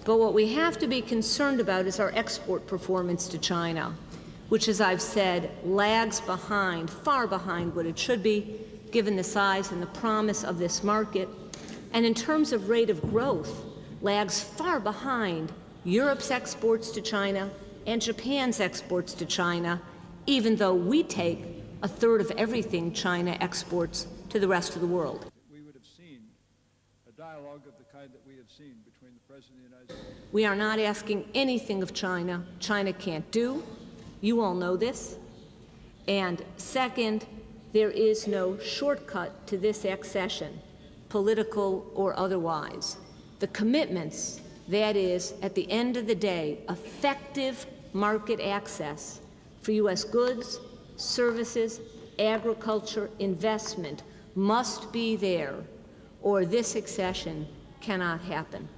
But what we have to be concerned about is our export performance to China, which, as I've said, lags behind, far behind what it should be, given the size and the promise of this market, and in terms of rate of growth, lags far behind Europe's exports to China and Japan's exports to China, even though we take a third of everything China exports to the rest of the world. We would have seen a dialogue of the kind that we have seen between the President of the United States. We are not asking anything of China China can't do. You all know this. And second, there is no shortcut to this accession, political or otherwise. The commitments, that is, at the end of the day, effective market access for U.S. goods, services, agriculture, investment must be there, or this accession cannot happen.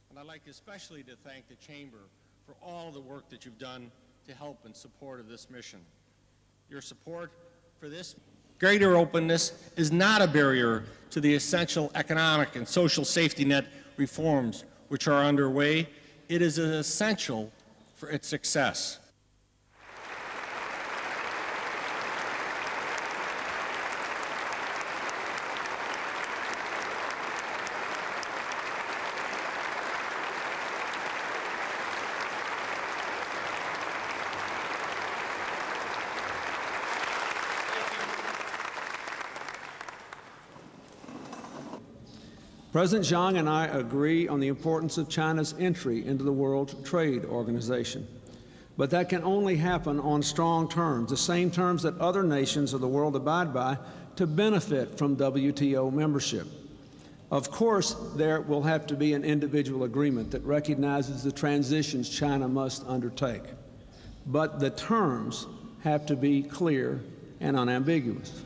And I'd like especially to thank the Chamber for all the work that you've done to help in support of this mission. Your support for this greater openness is not a barrier to the essential economic and social safety net reforms which are underway. It is essential for its success. President Zhang and I agree on the importance of China's entry into the World Trade Organization. But that can only happen on strong terms, the same terms that other nations of the world abide by to benefit from WTO membership. Of course, there will have to be an individual agreement that recognizes the transitions China must undertake. But the terms have to be clear and unambiguous.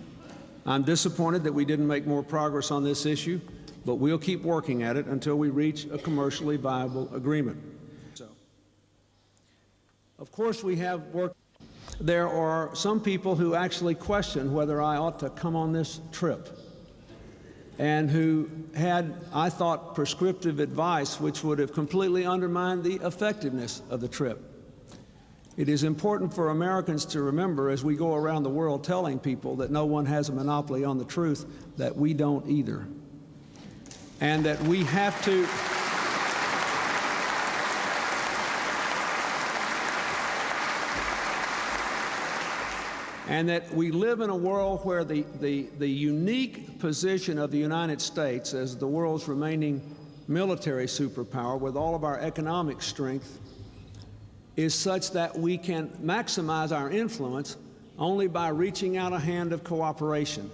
I'm disappointed that we didn't make more progress on this issue, but we'll keep working at it until we reach a commercially viable agreement. Of course, we have work. There are some people who actually question whether I ought to come on this trip, and who had, I thought, prescriptive advice which would have completely undermined the effectiveness of the trip. It is important for Americans to remember, as we go around the world telling people that no one has a monopoly on the truth, that we don't either. And that we have to and that we live in a world where the unique position of the United States as the world's remaining military superpower, with all of our economic strength, is such that we can maximize our influence only by reaching out a hand of cooperation.